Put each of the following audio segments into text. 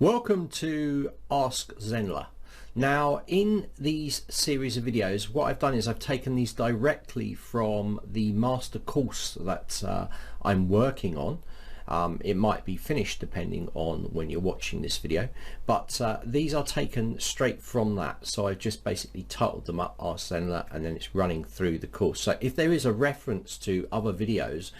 Welcome to Ask Zenler. Now, in these series of videos, what I've done is I've taken these directly from the master course that I'm working on. It might be finished depending on when you're watching this video, but these are taken straight from that. So I've just basically titled them up Ask Zenler, and then it's running through the course. So if there is a reference to other videos,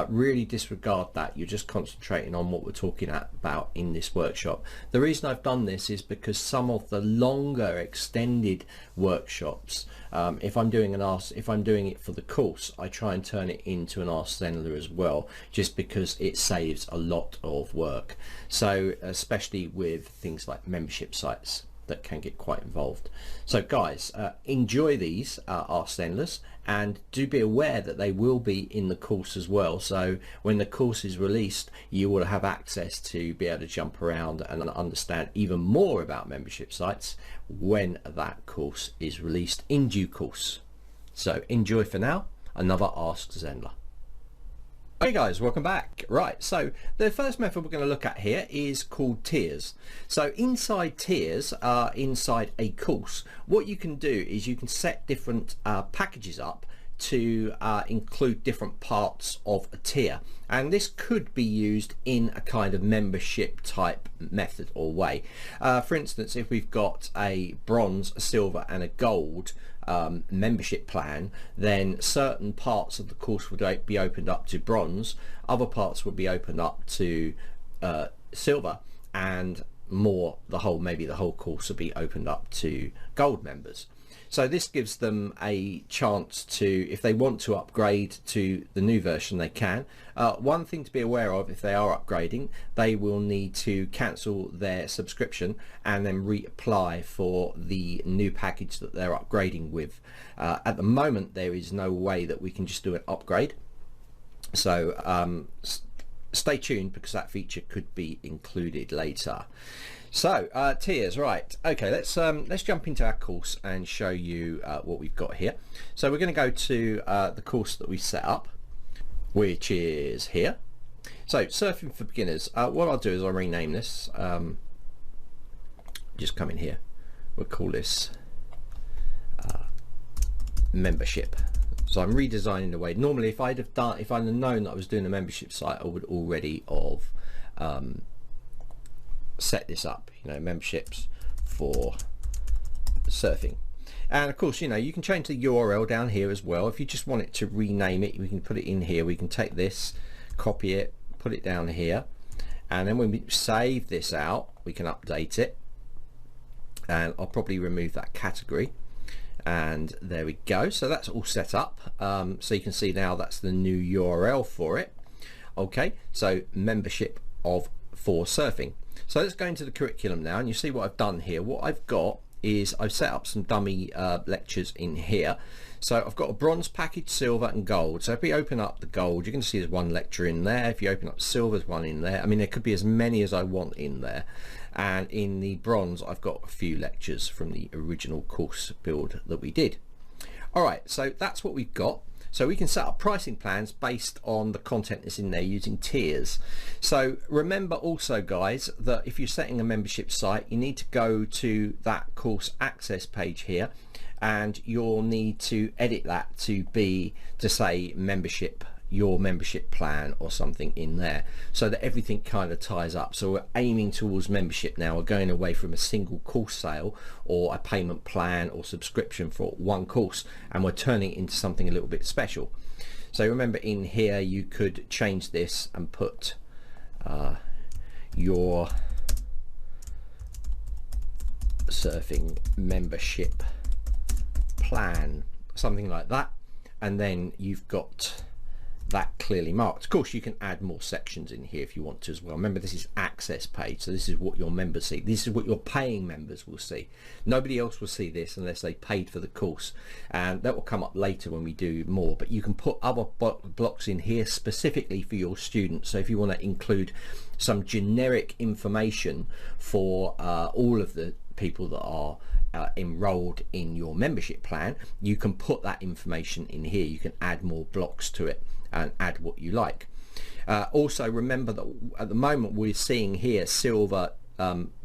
really disregard that. You're just concentrating on what we're talking about in this workshop. The reason I've done this is because some of the longer extended workshops, if I'm doing it for the course, I try and turn it into an Ask Zenler as well, just because it saves a lot of work. So especially with things like membership sites that can get quite involved. So guys, enjoy these Ask Zenlers, and do be aware that they will be in the course as well. So when the course is released, you will have access to be able to jump around and understand even more about membership sites when that course is released in due course. So enjoy for now another Ask Zenler. Hey guys, welcome back. Right, so the first method we're going to look at here is called tiers. So inside tiers, inside a course, what you can do is you can set different packages up to include different parts of a tier, and this could be used in a kind of membership type method or way. For instance, if we've got a bronze, a silver and a gold membership plan, then certain parts of the course would be opened up to bronze, other parts would be opened up to silver, and maybe the whole course would be opened up to gold members. So this gives them a chance to, if they want to upgrade to the new version, they can. One thing to be aware of, if they are upgrading, they will need to cancel their subscription and then reapply for the new package that they're upgrading with. At the moment, there is no way that we can just do an upgrade. So stay tuned, because that feature could be included later. So tiers, right? Okay, let's jump into our course and show you what we've got here. So we're going to go to the course that we set up, which is here. So surfing for beginners. What I'll do is I'll rename this. Just come in here. We'll call this membership. So I'm redesigning the way. Normally, if I'd have known that I was doing a membership site, I would already have set this up, memberships for surfing. And of course, you can change the URL down here as well. If you just want it to rename it, we can put it in here. We can take this, copy it, put it down here, and then when we save this out, we can update it. And I'll probably remove that category, and there we go. So that's all set up. So you can see now that's the new URL for it. Okay, so membership for surfing. So let's go into the curriculum now, and you see what I've done here. What I've got is I've set up some dummy lectures in here. So I've got a bronze package, silver and gold. So if we open up the gold, you can see there's one lecture in there. If you open up silver, there's one in there. I mean, there could be as many as I want in there. And in the bronze, I've got a few lectures from the original course build that we did. All right, so that's what we've got. So we can set up pricing plans based on the content that's in there using tiers. So remember also, guys, that if you're setting a membership site, you need to go to that course access page here, and you'll need to edit that to say membership, your membership plan or something in there, so that everything kind of ties up. So we're aiming towards membership now. We're going away from a single course sale or a payment plan or subscription for one course, and we're turning it into something a little bit special. So remember, in here you could change this and put your surfing membership plan, something like that, and then you've got that clearly marked. Of course, you can add more sections in here if you want to as well. Remember, this is access page, so this is what your members see. This is what your paying members will see. Nobody else will see this unless they paid for the course, and that will come up later when we do more. But you can put other blocks in here specifically for your students. So if you want to include some generic information for all of the people that are enrolled in your membership plan, you can put that information in here. You can add more blocks to it and add what you like. Also remember that at the moment we're seeing here silver,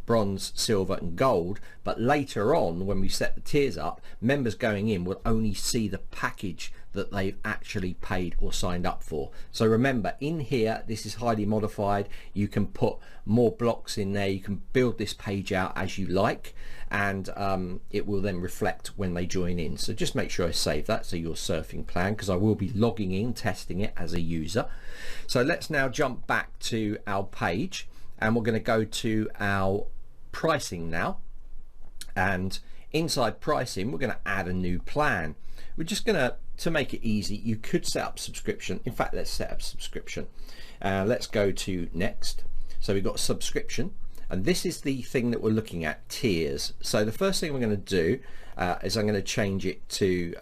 bronze, silver and gold, but later on when we set the tiers up, members going in will only see the package that they've actually paid or signed up for. So remember, in here, this is highly modified. You can put more blocks in there, you can build this page out as you like, and it will then reflect when they join in. So just make sure I save that, so your surfing plan, because I will be logging in, testing it as a user. So let's now jump back to our page, and we're going to go to our pricing now, and inside pricing we're going to add a new plan. We're just going to make it easy, you could set up subscription. In fact, let's set up subscription. Let's go to next. So we've got subscription, and this is the thing that we're looking at, tiers. So the first thing we're going to do is I'm going to change it to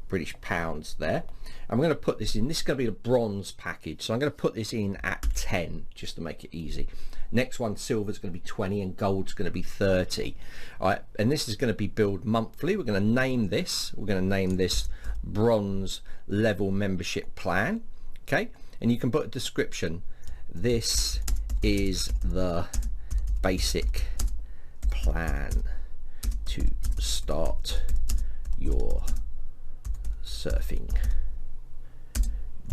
British pounds there. I'm going to put this in, this is going to be the bronze package, so I'm going to put this in at 10 just to make it easy. Next one, silver, is going to be 20 and gold's going to be 30. All right, and this is going to be billed monthly. We're going to name this, bronze level membership plan. Okay, and you can put a description. This is the basic plan to start your surfing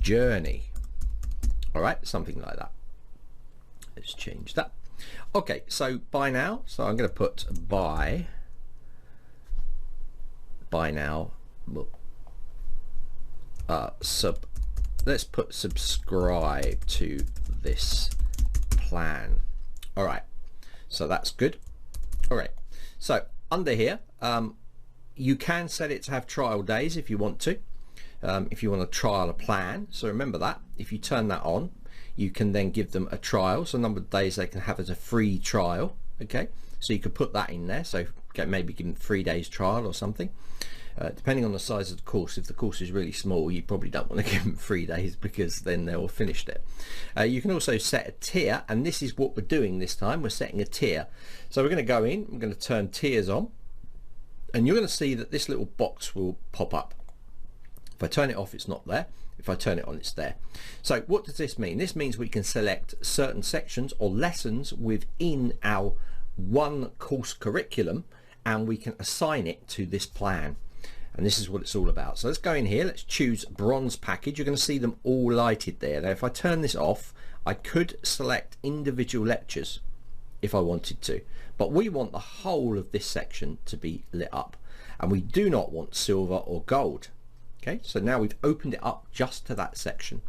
journey. All right, something like that. Let's change that. Okay, so buy now, so I'm going to put buy now. Let's put subscribe to this plan. All right, so that's good. All right, so under here you can set it to have trial days if you want to, if you want to trial a plan. So remember that if you turn that on, you can then give them a trial, so a number of days they can have as a free trial. Okay, so you could put that in there, so maybe give them 3 days trial or something, depending on the size of the course. If the course is really small, you probably don't want to give them 3 days, because then they'll have finished it. You can also set a tier, and this is what we're doing this time. We're setting a tier, so we're going to go in, we're going to turn tiers on, and you're going to see that this little box will pop up. If I turn it off, it's not there. If I turn it on, it's there. So what does this mean? This means we can select certain sections or lessons within our one course curriculum, and we can assign it to this plan. And this is what it's all about. So let's go in here, let's choose bronze package. You're going to see them all lighted there. Now if I turn this off, I could select individual lectures if I wanted to, but we want the whole of this section to be lit up, and we do not want silver or gold. Okay, so now we've opened it up just to that section.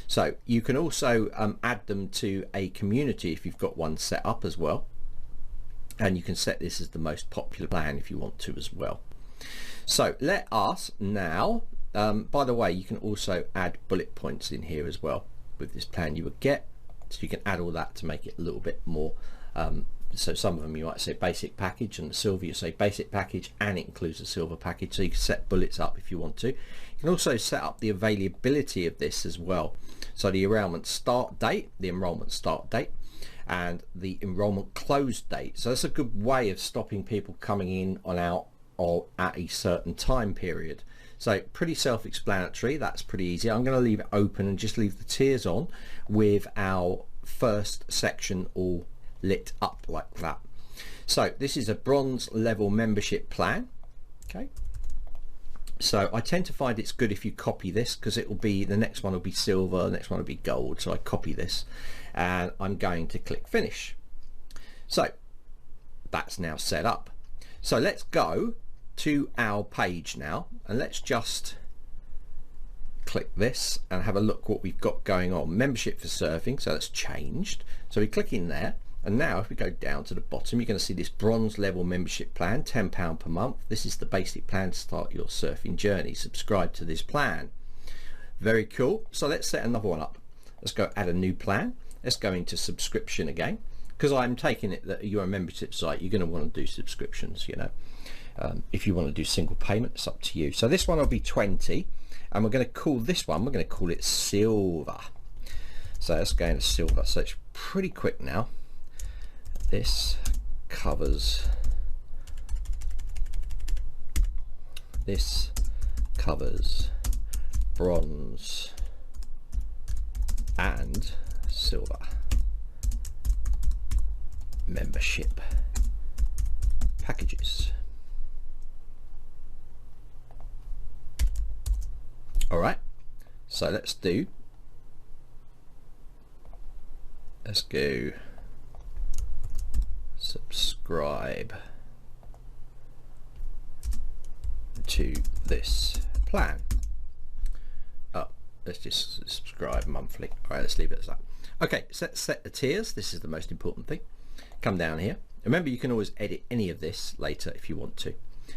So you can also add them to a community if you've got one set up as well, and you can set this as the most popular plan if you want to as well. So let us now, by the way, you can also add bullet points in here as well with this plan you would get, so you can add all that to make it a little bit more, so some of them you might say basic package, and the silver you say basic package and it includes the silver package, so you can set bullets up if you want to. You can also set up the availability of this as well, so the enrollment start date, and the enrollment close date. So that's a good way of stopping people coming in and out or at a certain time period. So pretty self-explanatory, that's pretty easy. I'm going to leave it open and just leave the tiers on with our first section all lit up like that. So this is a bronze level membership plan. Okay, so I tend to find it's good if you copy this, because it will be, the next one will be silver, the next one will be gold. So I copy this and I'm going to click finish. So that's now set up. So let's go to our page now, and let's just click this and have a look what we've got going on. Membership for surfing, so that's changed. So we click in there, and now if we go down to the bottom, you're going to see this bronze level membership plan, £10 per month. This is the basic plan to start your surfing journey. Subscribe to this plan. Very cool. So let's set another one up. Let's go add a new plan. Let's go into subscription again, because I'm taking it that you're a membership site, you're going to want to do subscriptions, you know. If you want to do single payment, it's up to you. So this one will be 20, and we're going to call this one, we're going to call it silver. So let's go into silver. So it's pretty quick now. This covers bronze and silver. membership packages. All right, so let's go subscribe to this plan. Oh, let's just subscribe monthly. All right, let's leave it as that. Okay, so let's set the tiers. This is the most important thing. Come down here. Remember, you can always edit any of this later if you want to.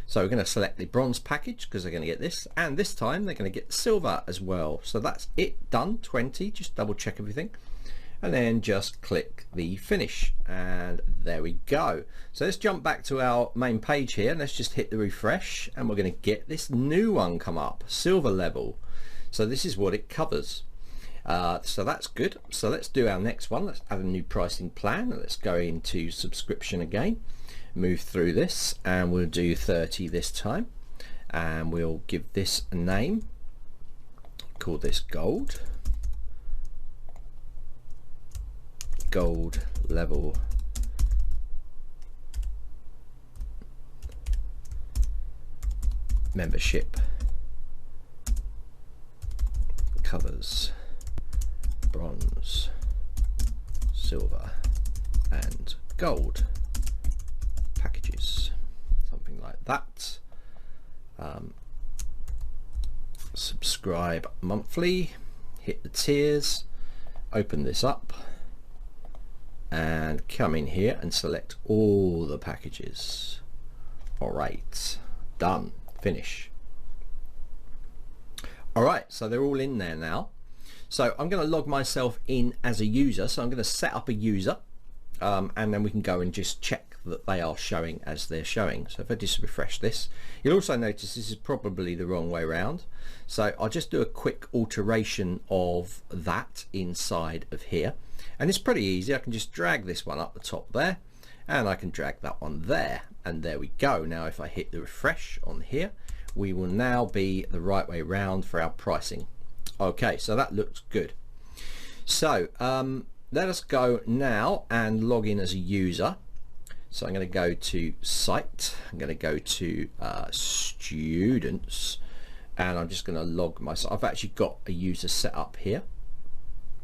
So we're going to select the bronze package because they're going to get this, and this time they're going to get silver as well. So that's it, done. 20. Just double check everything, and then just click the finish, and there we go. So let's jump back to our main page here, and let's just hit the refresh, and we're going to get this new one come up, silver level. So this is what it covers. So that's good. So let's do our next one. Let's add a new pricing plan. Let's go into subscription again, move through this, and we'll do 30 this time, and we'll give this a name, call this gold level membership covers bronze, silver and gold packages, something like that. Subscribe monthly, hit the tiers, open this up, and come in here and select all the packages. All right, done, finish. All right, so they're all in there now. So I'm going to log myself in as a user. So I'm going to set up a user, and then we can go and just check that they are showing as they're showing. So if I just refresh this, you'll also notice this is probably the wrong way around. So I'll just do a quick alteration of that inside of here, and it's pretty easy. I can just drag this one up the top there, and I can drag that one there, and there we go. Now if I hit the refresh on here, we will now be the right way round for our pricing. Okay, so that looks good. So let us go now and log in as a user. So I'm going to go to site, I'm going to go to students, and I'm just going to log myself. I've actually got a user set up here,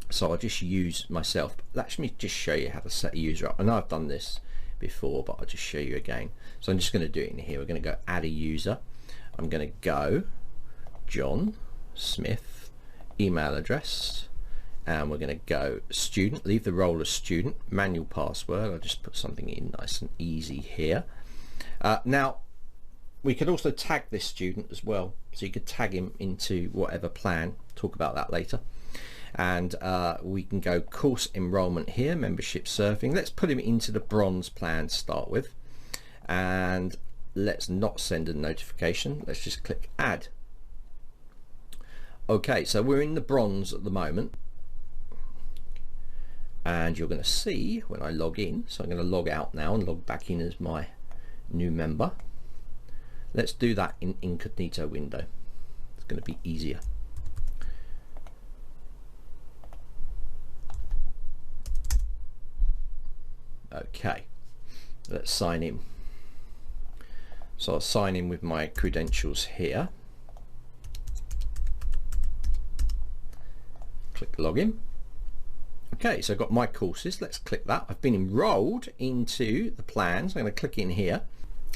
so I'll just use myself. Let me just show you how to set a user up. I know I've done this before, but I'll just show you again. So I'm just going to do it in here. We're going to go add a user. I'm going to go John Smith, email address, and we're going to go student, leave the role as student, manual password. I'll just put something in nice and easy here. Now we could also tag this student as well, so you could tag him into whatever plan, talk about that later. And we can go course enrollment here, membership surfing. Let's put him into the bronze plan to start with, and let's not send a notification. Let's just click add. Okay, so we're in the bronze at the moment, and you're going to see when I log in. So I'm going to log out now and log back in as my new member. Let's do that in incognito window. It's going to be easier. Okay, let's sign in. So I'll sign in with my credentials here. Click login. Okay, so I've got my courses. Let's click that. I've been enrolled into the plans. I'm going to click in here.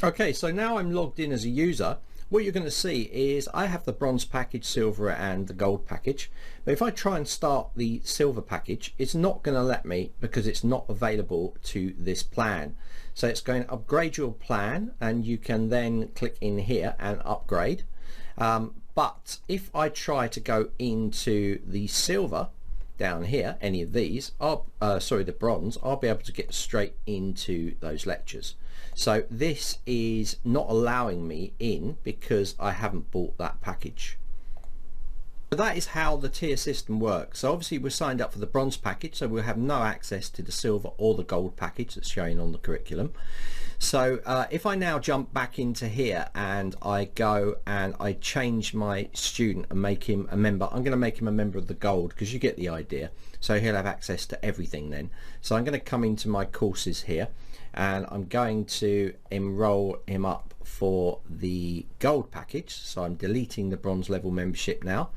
Okay, so now I'm logged in as a user. What you're going to see is I have the bronze package, silver and the gold package. But if I try and start the silver package, it's not going to let me because it's not available to this plan. So it's going to upgrade your plan, and you can then click in here and upgrade. But if I try to go into the silver down here, any of these, the bronze, I'll be able to get straight into those lectures. So this is not allowing me in because I haven't bought that package. But that is how the tier system works. So obviously we're signed up for the bronze package, so we'll have no access to the silver or the gold package that's showing on the curriculum. So if I now jump back into here and I go and I change my student and make him a member, I'm going to make him a member of the gold, because you get the idea. So he'll have access to everything then. So I'm going to come into my courses here and I'm going to enroll him up for the gold package. So I'm deleting the bronze level membership now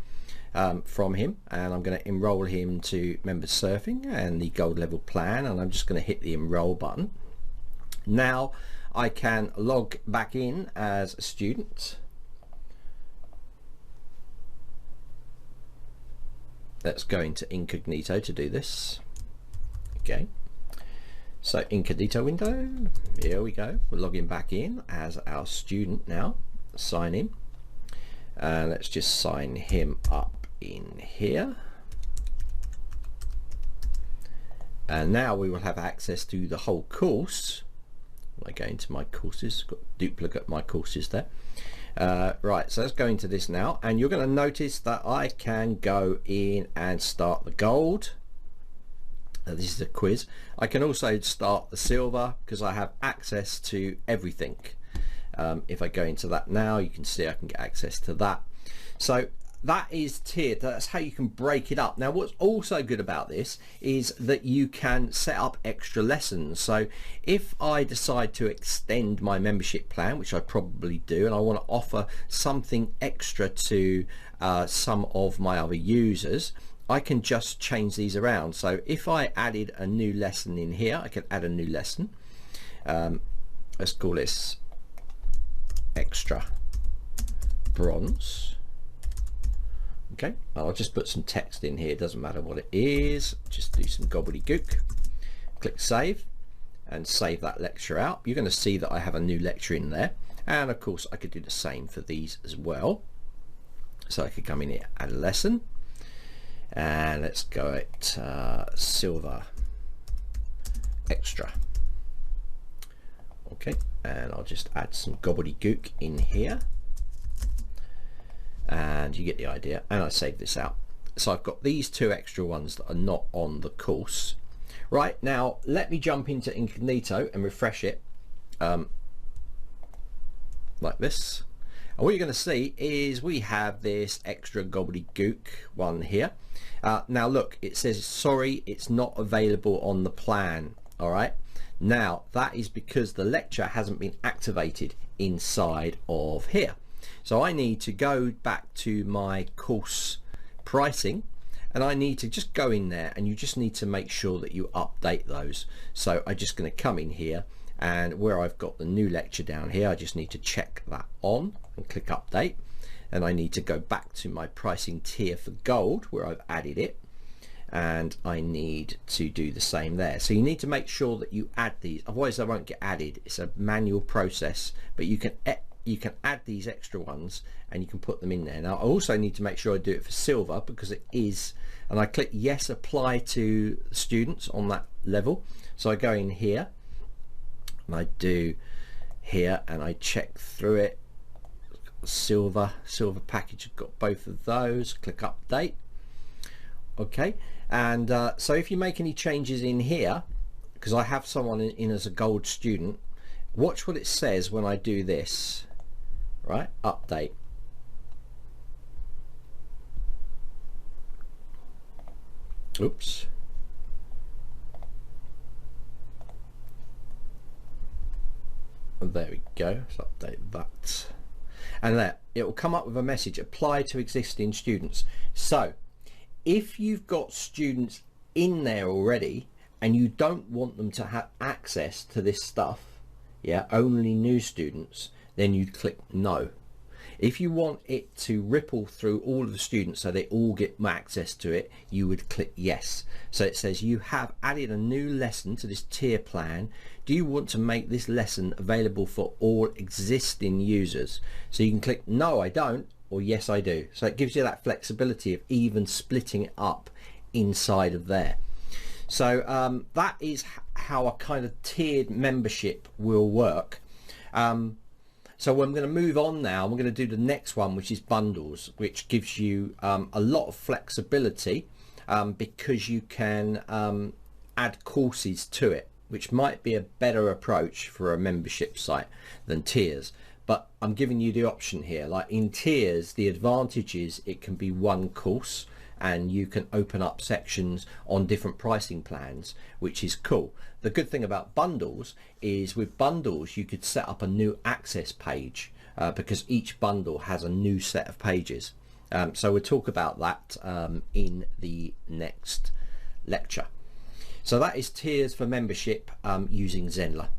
from him, and I'm going to enroll him to members surfing and the gold level plan, and I'm just going to hit the enroll button. Now I can log back in as a student. Let's go into incognito to do this. Okay, so incognito window, here we go. We're logging back in as our student now. Sign in, and let's just sign him up in here. And now we will have access to the whole course. I go into my courses, got duplicate my courses there. Right, so let's go into this now, and you're going to notice that I can go in and start the gold. This is a quiz. I can also start the silver because I have access to everything. If I go into that now, you can see I can get access to that. So that is tiered. That's how you can break it up. Now what's also good about this is that you can set up extra lessons. So if I decide to extend my membership plan, which I probably do, and I want to offer something extra to some of my other users, I can just change these around. So if I added a new lesson in here, I can add a new lesson. Let's call this extra bronze. Okay, I'll just put some text in here, doesn't matter what it is, just do some gobbledygook. Click save and save that lecture out. You're going to see that I have a new lecture in there, and of course I could do the same for these as well. So I could come in here, add a lesson, and let's go at silver extra. Okay, and I'll just add some gobbledygook in here, and you get the idea, and I save this out. So I've got these two extra ones that are not on the course. Right, now let me jump into incognito and refresh it like this, and what you're going to see is we have this extra gobbledygook one here. Now look, it says sorry, it's not available on the plan. All right, now that is because the lecture hasn't been activated inside of here. So I need to go back to my course pricing, and I need to just go in there, and you just need to make sure that you update those. So I'm just going to come in here, and where I've got the new lecture down here, I just need to check that on and click update. And I need to go back to my pricing tier for gold where I've added it, and I need to do the same there. So you need to make sure that you add these, otherwise they won't get added. It's a manual process, but you can add these extra ones and you can put them in there. Now I also need to make sure I do it for silver, because it is, and I click yes, apply to students on that level. So I go in here and I do here and I check through it. Silver package, I've got both of those. Click update. Okay, and so if you make any changes in here, because I have someone in as a gold student, watch what it says when I do this. Right, update. Oops. There we go. Let's update that. And there, it will come up with a message, apply to existing students. So if you've got students in there already and you don't want them to have access to this stuff, yeah, only new students, then you'd click no. If you want it to ripple through all of the students so they all get access to it, you would click yes. So it says you have added a new lesson to this tier plan. Do you want to make this lesson available for all existing users? So you can click no, I don't, or yes, I do. So it gives you that flexibility of even splitting it up inside of there. So that is how a kind of tiered membership will work. So I'm going to move on now. We're going to do the next one, which is bundles, which gives you a lot of flexibility because you can add courses to it, which might be a better approach for a membership site than tiers. But I'm giving you the option here. Like in tiers, the advantage is it can be one course and you can open up sections on different pricing plans, which is cool. The good thing about bundles is with bundles you could set up a new access page because each bundle has a new set of pages. So we'll talk about that in the next lecture. So that is tiers for membership using Zenler.